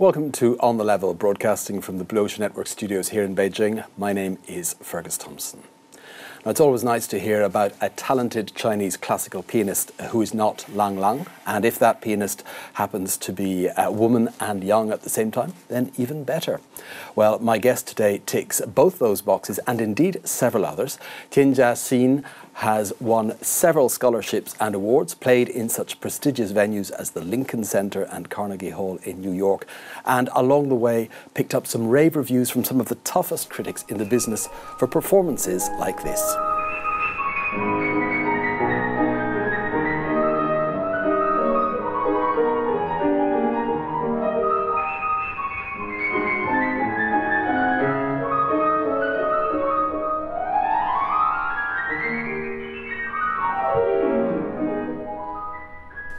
Welcome to On the Level, broadcasting from the Blue Ocean Network studios here in Beijing. My name is Fergus Thompson. Now, it's always nice to hear about a talented Chinese classical pianist who is not Lang Lang, and if that pianist happens to be a woman and young at the same time, then even better. Well, my guest today ticks both those boxes and indeed several others. Tian Jiaxin has won several scholarships and awards, played in such prestigious venues as the Lincoln Center and Carnegie Hall in New York, and along the way picked up some rave reviews from some of the toughest critics in the business for performances like this.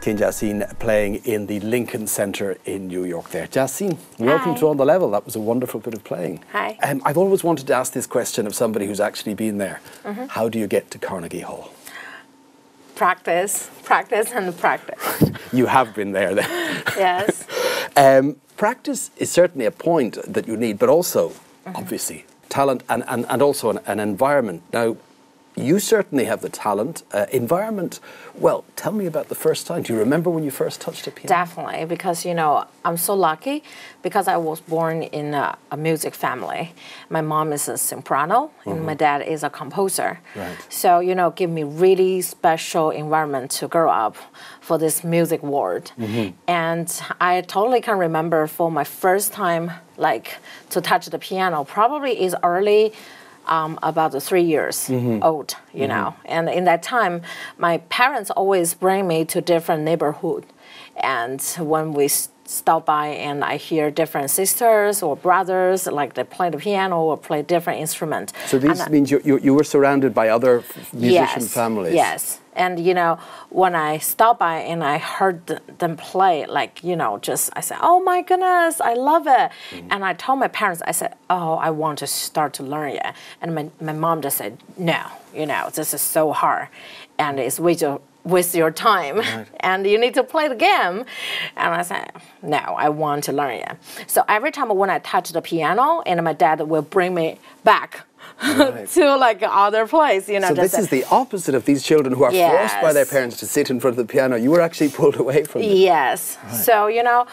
Tian Jiaxin playing in the Lincoln Center in New York there. Jiaxin, welcome to On the Level. That was a wonderful bit of playing. Hi. I've always wanted to ask this question of somebody who's actually been there. How do you get to Carnegie Hall? Practice, practice and practice. You have been there then. Yes. Practice is certainly a point that you need, but also, obviously, talent and also an environment. Now, you certainly have the talent. Environment, well, tell me about the first time. Do you remember when you first touched a piano? Definitely, because, you know, I'm so lucky because I was born in a music family. My mom is a soprano and my dad is a composer. Right. So, you know, give me really special environment to grow up for this music world. And I totally can remember for my first time, like, to touch the piano, probably is early, about 3 years old, you know. And in that time, my parents always bring me to different neighborhood. And when we stop by and I hear different sisters or brothers, like they play the piano or play different instrument. So this means you were surrounded by other musician families? Yes. And, you know, when I stopped by and I heard them play, like, you know, just, I said, oh my goodness, I love it. And I told my parents, I said, oh, I want to start to learn it. And my mom just said, no, you know, this is so hard. And it's waste your time. Right. And you need to play the game. And I said, no, I want to learn it. So every time when I touch the piano, and my dad will bring me back. Right. To like other place, you know. So this is the opposite of these children who are forced by their parents to sit in front of the piano. You were actually pulled away from it. Yes. Right. So, you know,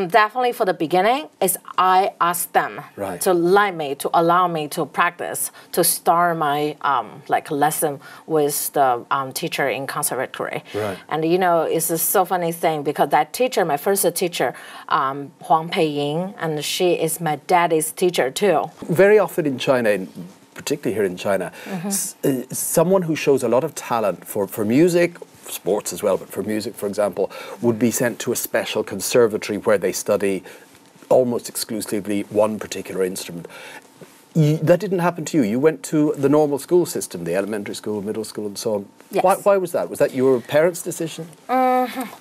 definitely for the beginning, is I asked them to let me, to allow me to practice, to start my like lesson with the teacher in conservatory. Right. And, you know, it's a so funny thing because that teacher, my first teacher, Huang Peiying, and she is my daddy's teacher too. Very often in China, particularly here in China, someone who shows a lot of talent for music, sports as well, but for music, for example, would be sent to a special conservatory where they study almost exclusively one particular instrument. That didn't happen to you. You went to the normal school system, the elementary school, middle school, and so on. Yes. Why was that? Was that your parents' decision?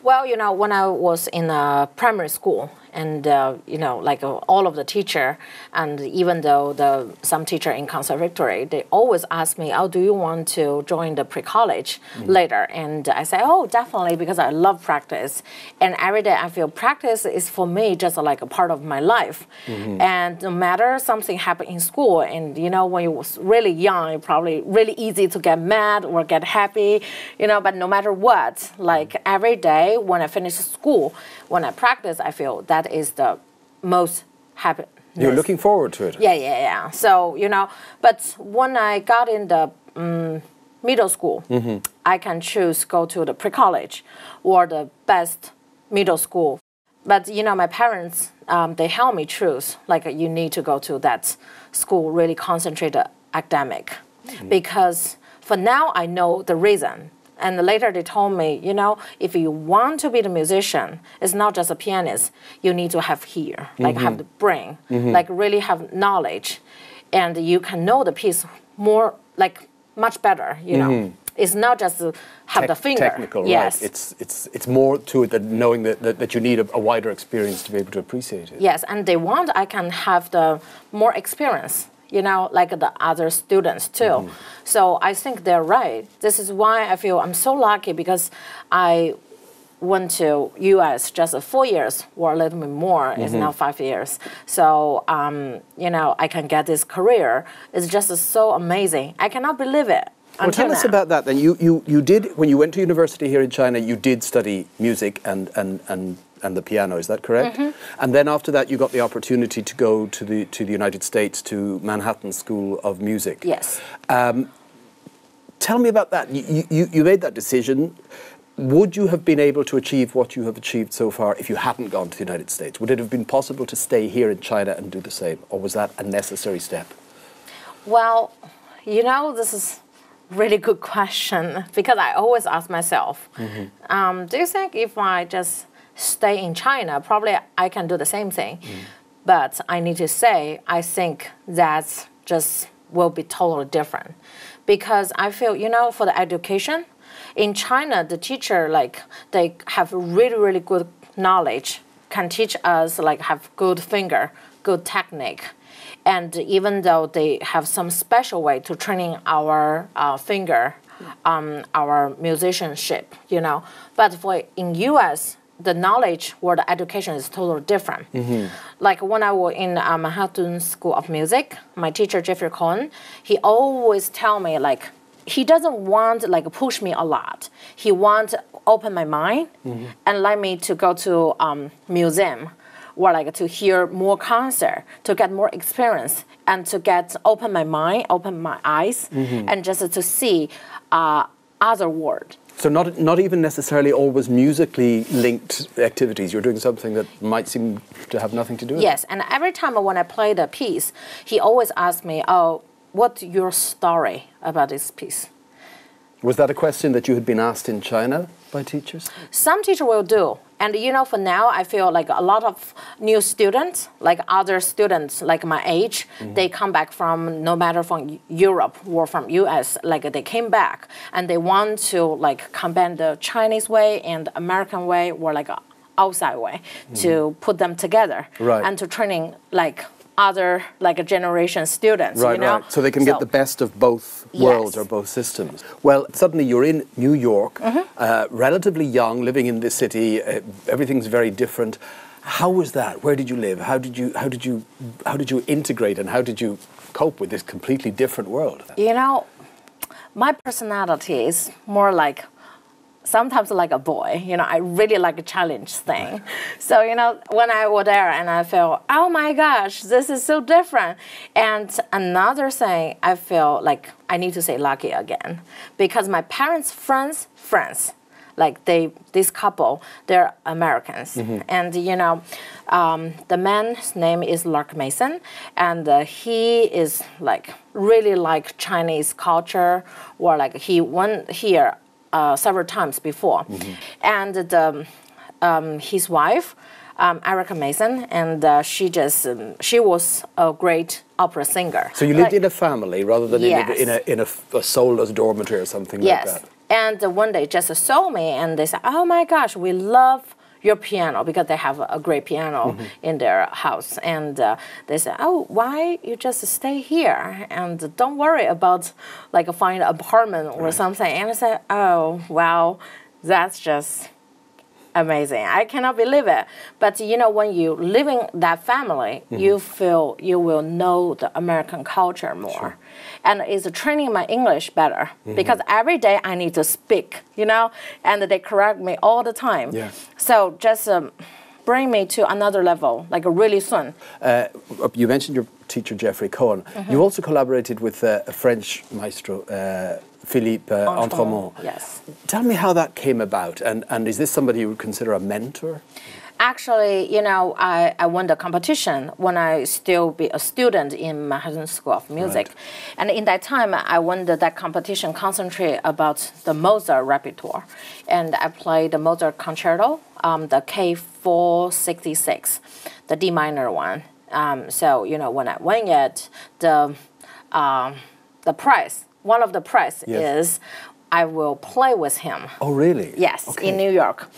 Well, you know, when I was in primary school, and you know, like all of the teacher, and even though some teacher in conservatory, they always ask me, "Oh, do you want to join the pre-college later?" And I say, "Oh, definitely," because I love practice, and every day I feel practice is for me just like a part of my life. And no matter something happened in school, and you know, when you was really young, it's probably really easy to get mad or get happy, you know. But no matter what, like every day when I finish school, when I practice, I feel that is the most happy. You're looking forward to it. Yeah. So, you know, but when I got in the middle school, I can choose go to the pre-college or the best middle school. But, you know, my parents, they help me choose, like you need to go to that school, really concentrate on academic. Because for now, I know the reason. And later they told me, you know, if you want to be the musician, it's not just a pianist. You need to have here, like have the brain, like really have knowledge. And you can know the piece more, like much better, you know. It's not just to have the finger. Technical, yes. Right. It's more to it than knowing that you need a wider experience to be able to appreciate it. Yes, and they want I can have the more experience, you know, like the other students too. So I think they're right. This is why I feel I'm so lucky because I went to U.S. just 4 years or a little bit more. It's now 5 years. So, you know, I can get this career. It's just so amazing. I cannot believe it. Well, tell us about that then. You did, when you went to university here in China, you did study music and the piano, is that correct? And then after that you got the opportunity to go to the United States, to Manhattan School of Music. Yes. Tell me about that. You made that decision. Would you have been able to achieve what you have achieved so far if you hadn't gone to the United States? Would it have been possible to stay here in China and do the same? Or was that a necessary step? Well, you know, this is a really good question, because I always ask myself, do you think if I just stay in China, probably I can do the same thing? But I need to say, I think that just will be totally different. Because I feel, you know, for the education, in China, the teacher, like, they have really, really good knowledge, can teach us, like, have good finger, good technique. And even though they have some special way to training our finger, our musicianship, you know. But for in U.S., the knowledge or the education is totally different. Like when I was in Manhattan School of Music, my teacher, Jeffrey Cohen, he always tell me, like, he doesn't want, like, push me a lot. He wants to open my mind and let me to go to museum or, like, to hear more concert, to get more experience, and to get open my mind, open my eyes, and just to see other world. So not even necessarily always musically linked activities. You're doing something that might seem to have nothing to do with it. Yes, and every time when I play the piece, he always asks me, oh, what's your story about this piece? Was that a question that you had been asked in China by teachers? Some teacher will do. And, you know, for now, I feel like a lot of new students, like other students like my age, they come back from, no matter from Europe or from US, like they came back and they want to, like, combine the Chinese way and American way or, like, outside way to put them together and to training, like, other, like, a generation students, you know? So they can get the best of both worlds or both systems. Well, suddenly you're in New York, relatively young, living in this city. Everything's very different. How was that? Where did you live? How did you integrate, and how did you cope with this completely different world? You know, my personality is more like, sometimes like a boy, you know, I really like a challenge thing. So, you know, when I was there and I feel, oh my gosh, this is so different. And another thing, I feel like I need to say lucky again, because my parents' friends, like this couple, they're Americans. And, you know, the man's name is Lark Mason, and he is like really like Chinese culture, or like he went here several times before. And his wife, Erica Mason, and she was a great opera singer. So you lived in a family rather than in a soulless dormitory or something like that? And one day just saw me and they said, oh my gosh, we love your piano, because they have a great piano in their house. And they said, oh, why you just stay here and don't worry about, like, find an apartment or something. And I said, oh, wow, that's just amazing. I cannot believe it. But, you know, when you live in that family, you feel you will know the American culture more. And it's training my English better, because every day I need to speak, you know, and they correct me all the time. So just bring me to another level, like really soon. You mentioned your teacher, Jeffrey Cohen. You also collaborated with a French maestro, Philippe Entremont. Yes. Tell me how that came about, and is this somebody you would consider a mentor? Actually, you know, I won the competition when I still be a student in Manhattan School of Music. And in that time, I won that competition concentrate about the Mozart repertoire. And I played the Mozart concerto, the K466, the D minor one. So, you know, when I won it, the prize, one of the prize is I will play with him. Oh, really? Yes, in New York.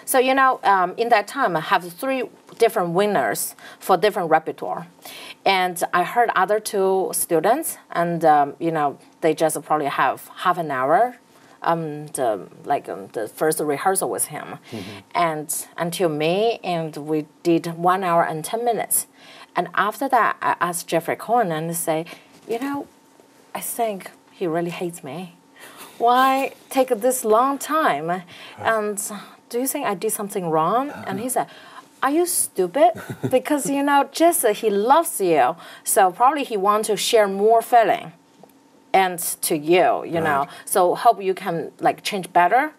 So, you know, in that time, I have 3 different winners for different repertoire. And I heard other 2 students, and, you know, they just probably have half an hour the first rehearsal with him, and until me, and we did 1 hour and 10 minutes. And after that, I asked Jeffrey Cohen and say, I think he really hates me. Why take this long time? And do you think I did something wrong? And he said, are you stupid? Because, just he loves you. So probably he wants to share more feeling and to you, know. So hope you can change better.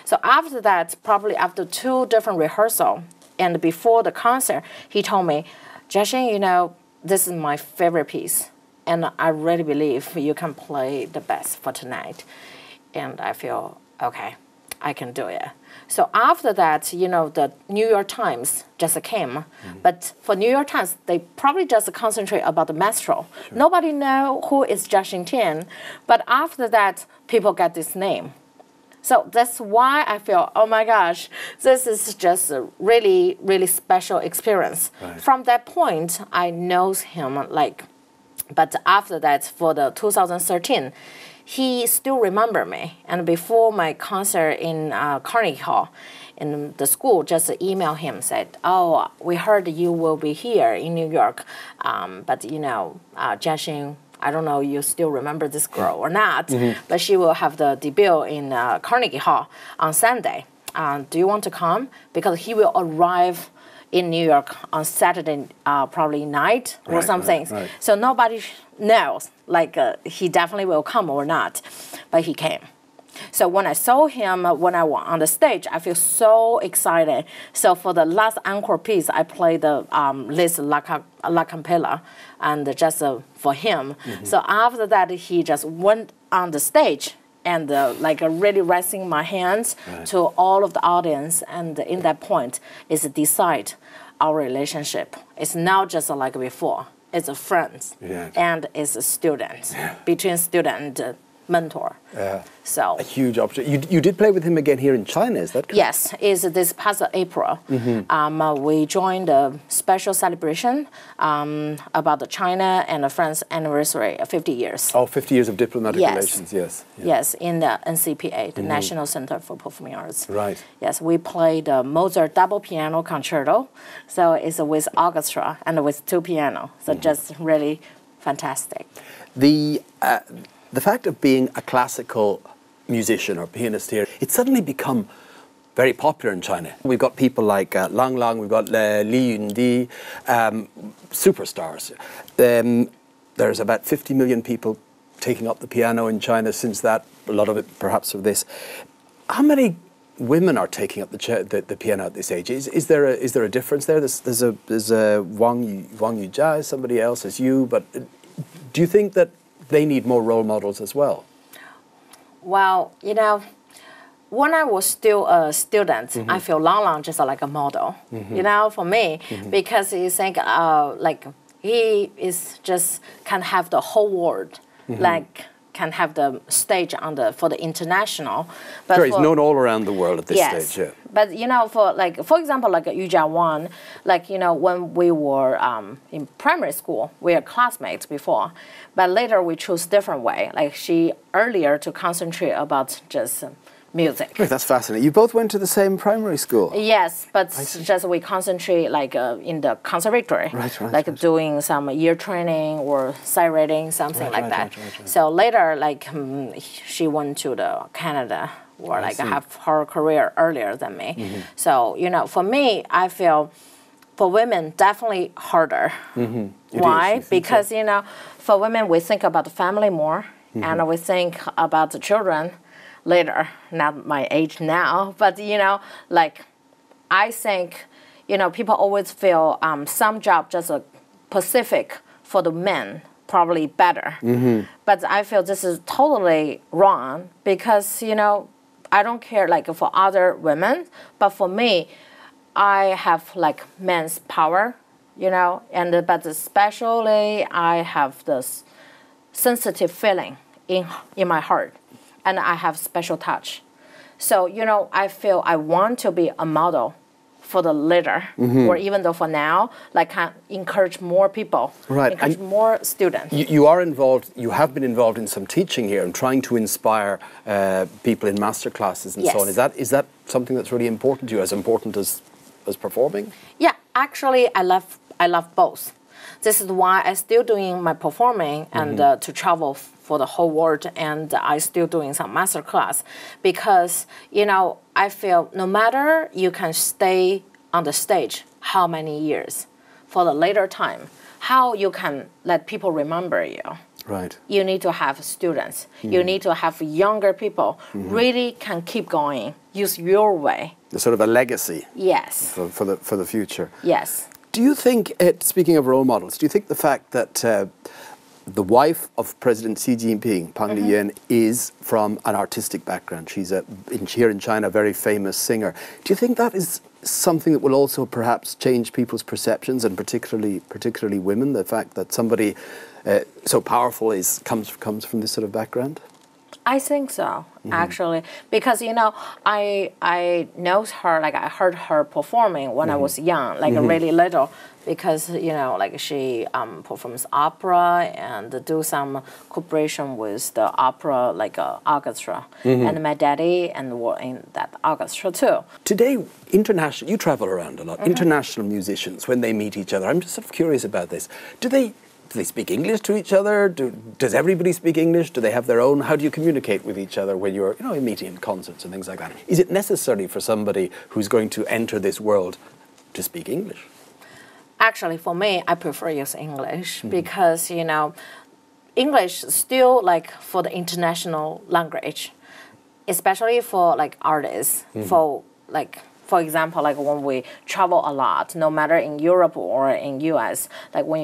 So after that, probably after 2 different rehearsals and before the concert, he told me, Jiaxin, this is my favorite piece. And I really believe you can play the best for tonight. And I feel, okay, I can do it. So after that, the New York Times just came. But for New York Times, they probably just concentrate about the maestro. Sure. Nobody know who is Jiaxin Tian. But after that, people get this name. So that's why I feel, oh my gosh, this is just a really, really special experience. Right. From that point, I know him but after that, for the 2013, he still remember me. And before my concert in Carnegie Hall, in the school, just email him, said, oh, we heard you will be here in New York, but Jiaxin, I don't know you still remember this girl or not, but she will have the debut in Carnegie Hall on Sunday. Do you want to come? Because he will arrive in New York on Saturday, probably night or something. Right. So nobody knows, he definitely will come or not, but he came. So when I saw him, when I was on the stage, I feel so excited. So for the last encore piece, I played the Liz La Cappella, and just for him. So after that, he just went on the stage and really raising my hands to all of the audience. And in that point, is decide our relationship. It's not just like before. It's a friends and it's a student, between student and mentor. So a huge opportunity. You did play with him again here in China, is that correct? Yes, is this past April. We joined a special celebration about the China and the France anniversary, 50 years. Oh, 50 years of diplomatic relations, yes. Yes, in the NCPA, the National Center for Performing Arts. Right. Yes, we played the Mozart double piano concerto. So it's with orchestra and with 2 piano. So just really fantastic. The fact of being a classical musician or pianist here, it's suddenly become very popular in China. We've got people like Lang Lang, we've got Li Yundi, superstars. There's about 50 million people taking up the piano in China since that, a lot of it perhaps of this. How many women are taking up the piano at this age? Is there a difference there? There's a Wang Yujia, somebody else as you, but do you think that they need more role models as well? Well, when I was still a student, I feel Lang Lang just like a model, for me, because you think he is just can have the whole world, can have the stage for the international. But sure, he's known all around the world at this stage. Yeah. But for example, Yu Jiawan, when we were in primary school, we were classmates before, but later we chose different way. She earlier to concentrate about just music. Right, that's fascinating. You both went to the same primary school? Yes, but just we concentrate in the conservatory, doing some year training or sight reading, something like that. Right. So later, she went to the Canada or have her career earlier than me. So for me, I feel for women definitely harder. Why? Because for women we think about the family more, and we think about the children later, not my age now, but I think people always feel some job just specific for the men probably better, but I feel this is totally wrong because I don't care for other women, but for me I have men's power, but especially I have this sensitive feeling in my heart. And I have special touch. So, I feel I want to be a model for the later, or even though for now, like can encourage more people, encourage more students. You are involved, you have been involved in some teaching here and trying to inspire people in master classes and so on. Is that something that's really important to you, as important as performing? Yeah, actually I love both. This is why I'm still doing my performing and to travel for the whole world, and I still doing some master class, because I feel no matter you can stay on the stage how many years, for the later time, how you can let people remember you. Right. You need to have students. You need to have younger people really can keep going. Use your way. Sort of a legacy. Yes. For the future. Yes. Do you think, speaking of role models, do you think the fact that the wife of President Xi Jinping, Pang Liyuan, is from an artistic background? She's here in China, a very famous singer. Do you think that is something that will also perhaps change people's perceptions, and particularly women? The fact that somebody so powerful comes from this sort of background? I think so, actually, because I know her, like I heard her performing when I was young, like really little, because like she performs opera and do some cooperation with the opera, like orchestra, and my daddy and were in that orchestra too. Today, international, you travel around a lot. International musicians, when they meet each other, I'm just sort of curious about this. Do they speak English to each other? Does everybody speak English? Do they have their own? How do you communicate with each other when you're meeting in concerts and things like that? Is it necessary for somebody who's going to enter this world to speak English? Actually, for me, I prefer use English because English still like for the international language, especially for like artists. For example, like when we travel a lot, no matter in Europe or in US, like when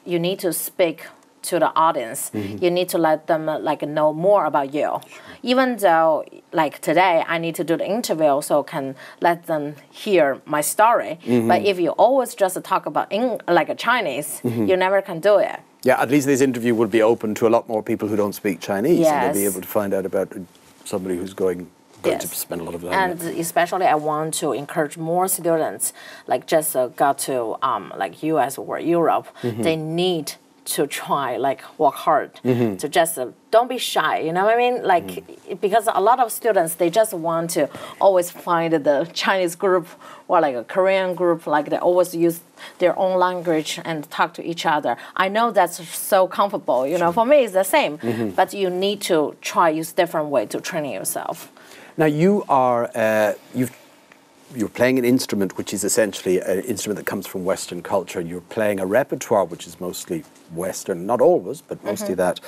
you need to speak to the audience, you need to let them like know more about you. Even though like today I need to do the interview, so can let them hear my story. But if you always just talk about like a Chinese, you never can do it. Yeah, at least this interview will be open to a lot more people who don't speak Chinese, and they'll be able to find out about somebody who's going to spend a lot of time. And especially I want to encourage more students, like just got to like US or Europe, they need to try, like work hard, to just don't be shy, you know what I mean? Like, because a lot of students, they just want to always find the Chinese group or like a Korean group, like they always use their own language and talk to each other. I know that's so comfortable, for me it's the same, but you need to try use different way to train yourself. Now you are, you're playing an instrument which is essentially an instrument that comes from Western culture. You're playing a repertoire which is mostly Western, not always, but mostly that.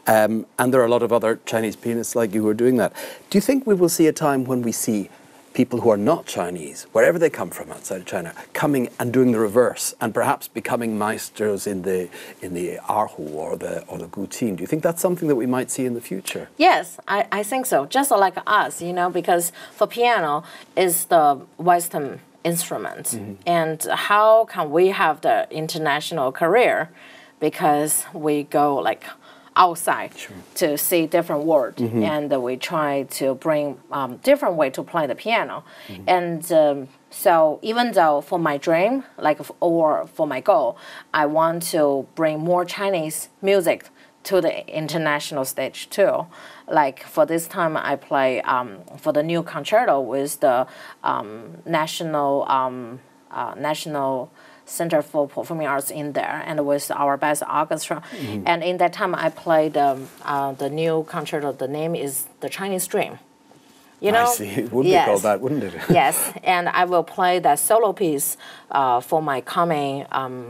And there are a lot of other Chinese pianists like you who are doing that. Do you think we will see a time when we see people who are not Chinese, wherever they come from outside of China, coming and doing the reverse and perhaps becoming maestros in the erhu or the guqin? Do you think that's something that we might see in the future? Yes, I think so. Just like us, because for piano is the Western instrument, and how can we have the international career? Because we go like outside to see different world, and we try to bring different way to play the piano. And so even though for my dream, or for my goal, I want to bring more Chinese music to the international stage too. Like for this time, I play for the new concerto with the National Center for Performing Arts in there, and with our best orchestra. And in that time, I played the new concerto. The name is The Chinese Dream. I see. It would be called that, wouldn't it? Yes, and I will play that solo piece for my coming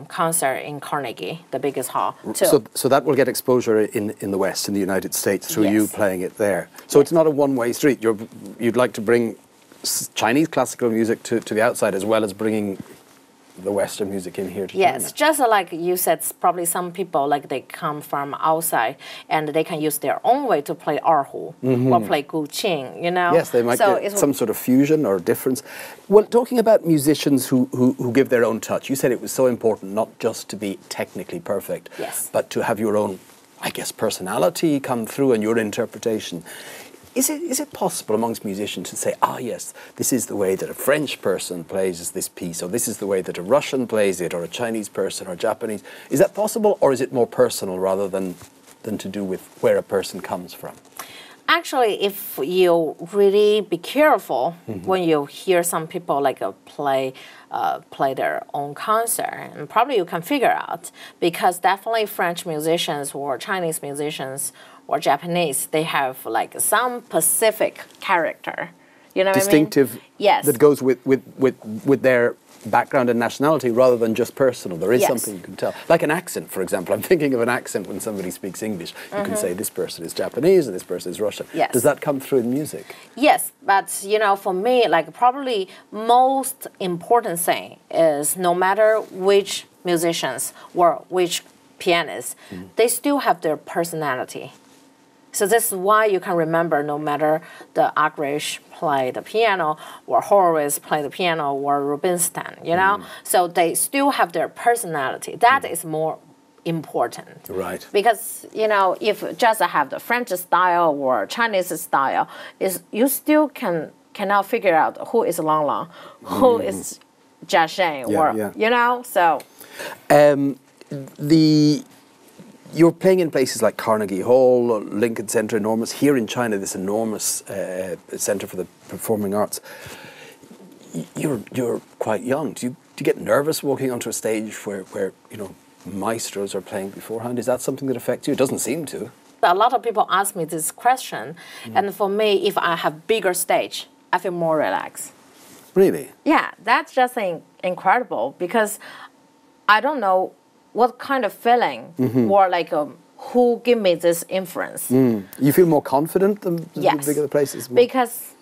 concert in Carnegie, the biggest hall, too. So that will get exposure in the West, in the United States, through you playing it there. So it's not a one-way street. You'd like to bring Chinese classical music to the outside, as well as bringing the Western music in here to China. Yes, just like you said, probably some people, like they come from outside and they can use their own way to play erhu or play guqin, Yes, they might get some sort of fusion or difference. Well, talking about musicians who give their own touch, you said it was so important not just to be technically perfect, but to have your own, I guess, personality come through and your interpretation. Is it possible amongst musicians to say, ah, yes, this is the way that a French person plays this piece, or this is the way that a Russian plays it, or a Chinese person, or Japanese? Is that possible, or is it more personal rather than to do with where a person comes from? Actually, if you really be careful when you hear some people like play their own concert, and probably you can figure out, because definitely French musicians or Chinese musicians or Japanese, they have like some specific character, you know, distinctive, what I mean? Yes, that goes with their background and nationality rather than just personal. There is something you can tell. Like an accent, for example. I'm thinking of an accent when somebody speaks English. You can say this person is Japanese and this person is Russian. Yes. Does that come through in music? Yes, but you know, for me, like probably most important thing is no matter which musicians or which pianists, they still have their personality. So this is why you can remember no matter the Argresh play the piano or Horowitz play the piano or Rubinstein, you know? So they still have their personality. That is more important. Right. Because, you know, if just have the French style or Chinese style, you still cannot figure out who is Lang Lang, who is Jiaxin, or, you know, so. You're playing in places like Carnegie Hall, Lincoln Center, enormous. Here in China, this enormous center for the performing arts. You're quite young. Do you get nervous walking onto a stage where you know maestros are playing beforehand? Is that something that affects you? It doesn't seem to. A lot of people ask me this question, and for me, if I have bigger stage, I feel more relaxed. Really? Yeah, that's just incredible, because I don't know what kind of feeling or like who give me this influence. You feel more confident the bigger the place is? Because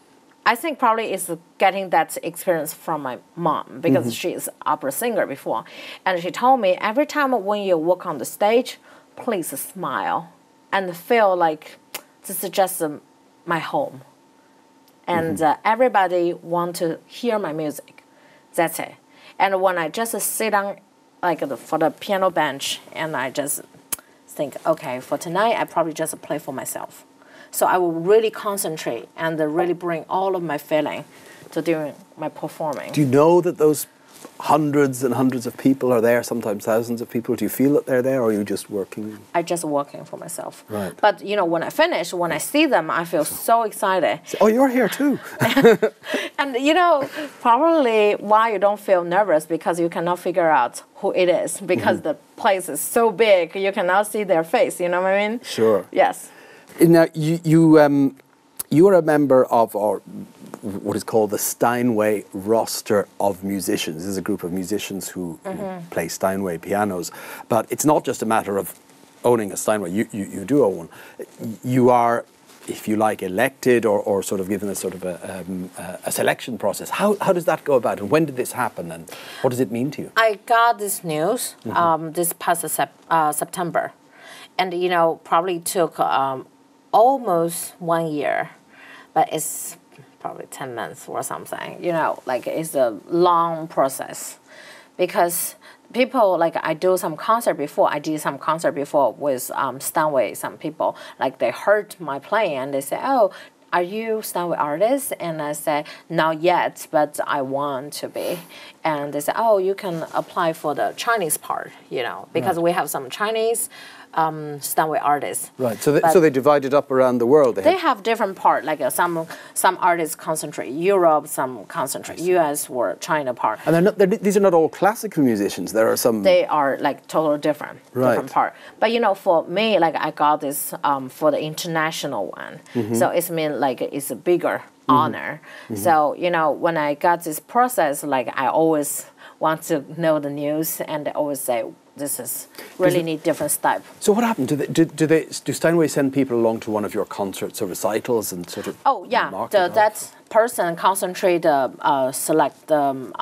I think probably it's getting that experience from my mom, because she is opera singer before. And she told me every time when you walk on the stage, please smile and feel like this is just my home. And everybody want to hear my music. That's it. And when I just sit down like for the piano bench, and I just think, okay, for tonight, I probably just play for myself. So I will really concentrate and really bring all of my feeling to doing my performing. Do you know that those hundreds and hundreds of people are there, sometimes thousands of people? Do you feel that they're there, or are you just working? I'm just working for myself. Right. But, you know, when I finish, when I see them, I feel so excited. Oh, you're here too. And, you know, probably why you don't feel nervous, because you cannot figure out who it is, because the place is so big, you cannot see their face, you know what I mean? Sure. Yes. Now, you are a member of what is called the Steinway roster of musicians. This is a group of musicians who play Steinway pianos. But it's not just a matter of owning a Steinway. You do own one. You are, if you like, elected or sort of given a sort of a selection process. How does that go about, and when did this happen, and what does it mean to you? I got this news this past September. And, you know, probably took almost 1 year, but it's probably 10 months or something, you know, like it's a long process, because people, like I did some concert before with Steinway, some people, like they heard my playing and they say, oh, are you Steinway artist? And I said, not yet, but I want to be. And they said, oh, you can apply for the Chinese part, you know, because we have some Chinese Steinway artists. Right, so they divided up around the world. They have different part, like some artists concentrate Europe, some concentrate US or China part. And these are not all classical musicians. There are some. They are like totally different part. But you know, for me, like I got this for the international one, so it's mean like it's a bigger honor. So you know, when I got this process, like I always want to know the news, and they always say, this is really need different style. So what happened? Do Steinway send people along to one of your concerts or recitals and sort of? Oh yeah, that person concentrate select the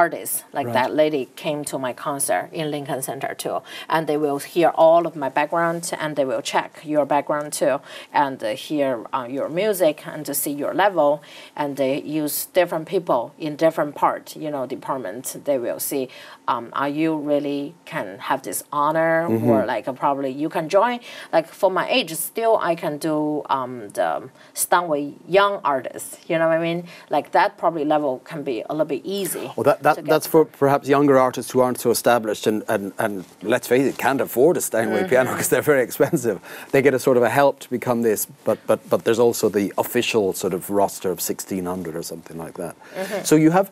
artists, like that lady came to my concert in Lincoln Center too, and they will hear all of my background, and they will check your background too, and hear your music and to see your level, and they use different people in different part, departments. They will see, are you really can have this honor, or like probably you can join. Like for my age, still I can do the Steinway Young Artist. You know what I mean? Like that probably level can be a little bit easy. Well, that's for perhaps younger artists who aren't so established and let's face it, can't afford a Steinway piano because they're very expensive. They get a sort of a help to become this, but there's also the official sort of roster of 1,600 or something like that. So you have.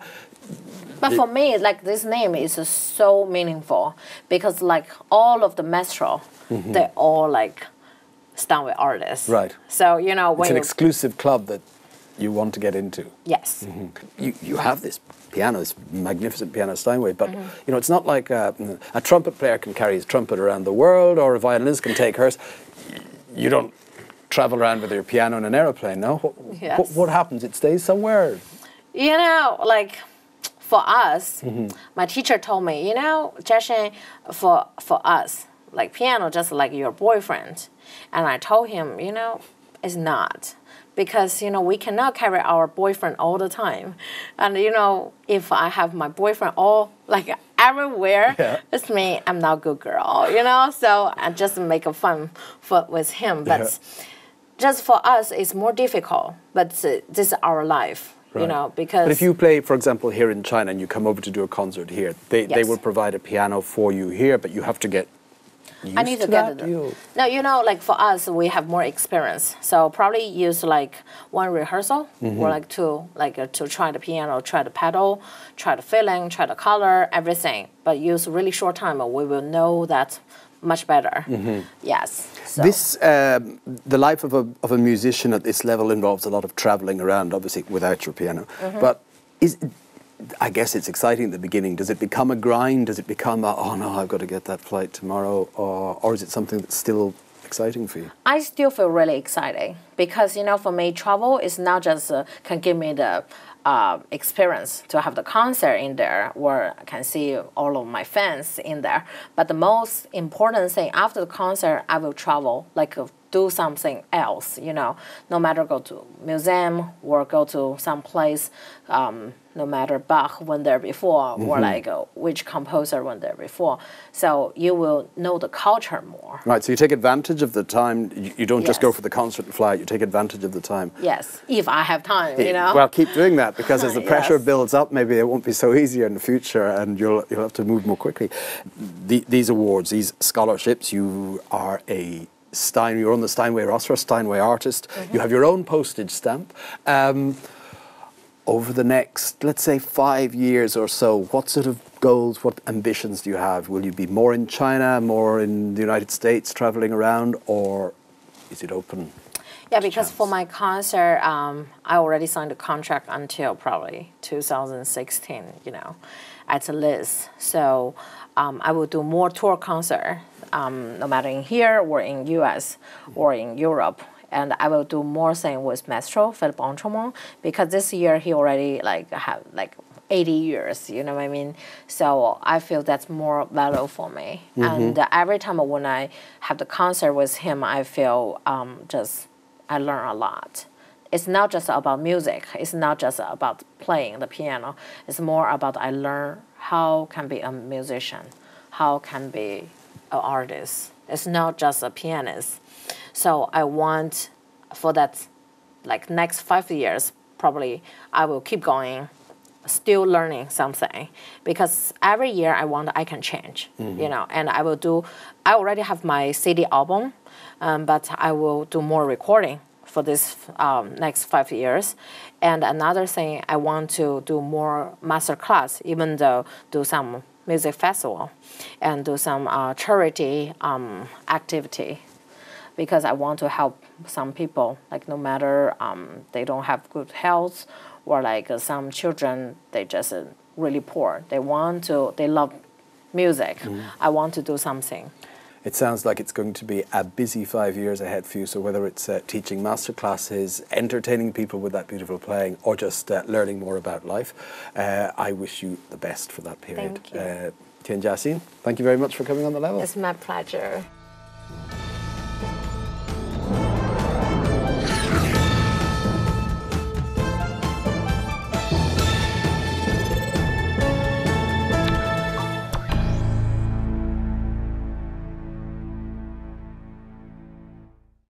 But for me, like this name is so meaningful because like all of the maestro, they're all like Steinway artists. Right. So when it's an exclusive club that you want to get into. Yes. You have this piano, this magnificent piano Steinway, but it's not like a trumpet player can carry his trumpet around the world, or a violinist can take hers. You don't travel around with your piano in an aeroplane, no? What happens? It stays somewhere? Like for us, my teacher told me, Jiaxin, for us, like piano just like your boyfriend. And I told him, it's not. Because, we cannot carry our boyfriend all the time. And, if I have my boyfriend all, like, everywhere, it's me, I'm not a good girl, So I just make a fun with him. But just for us, it's more difficult. But this is our life. Because... But if you play, for example, here in China and you come over to do a concert here, they will provide a piano for you here, but you have to get used I need to that? get it. No, like for us, we have more experience. So probably use like one rehearsal or like two, like to try the piano, try the pedal, try the feeling, try the color, everything. But use really short time and we will know that much better. Yes. So. This, the life of a musician at this level involves a lot of traveling around, obviously without your piano. But I guess it's exciting at the beginning. Does it become a grind? Does it become oh no, I've got to get that flight tomorrow? Or is it something that's still exciting for you? I still feel really exciting because, for me, travel is not just can give me the experience to have the concert in there where I can see all of my fans in there. But the most important thing after the concert, I will travel, like do something else, no matter go to museum or go to some place, no matter Bach went there before or like which composer went there before. So you will know the culture more. Right, so you take advantage of the time. You don't just go for the concert and fly out, you take advantage of the time. Yes, if I have time, Well, keep doing that because as the pressure builds up, maybe it won't be so easy in the future and you'll have to move more quickly. These awards, these scholarships, you are you're on the Steinway roster, Steinway Artist. You have your own postage stamp. Over the next, let's say, 5 years or so, what sort of goals, what ambitions do you have? Will you be more in China, more in the United States, traveling around, or is it open? Yeah, because for my concert, I already signed a contract until probably 2016, at least. So I will do more tour concert, no matter in here or in US or in Europe. And I will do more thing with Maestro, Philip Antremont, because this year he already have 80 years, you know what I mean? So I feel that's more value for me. And every time when I have the concert with him, I feel I learn a lot. It's not just about music. It's not just about playing the piano. It's more about I learn how can be a musician, how can be an artist. It's not just a pianist. So I want for that, next 5 years, probably I will keep going, still learning something, because every year I can change, and I already have my CD album, but I will do more recording for this next 5 years. And another thing, I want to do more master class, even though do some music festival and do some charity activity, because I want to help some people, no matter they don't have good health, or some children, they just really poor. They love music. I want to do something. It sounds like it's going to be a busy 5 years ahead for you. So whether it's teaching master classes, entertaining people with that beautiful playing, or just learning more about life, I wish you the best for that period. Thank you. Tian Jiaxin, thank you very much for coming on The Level. It's my pleasure.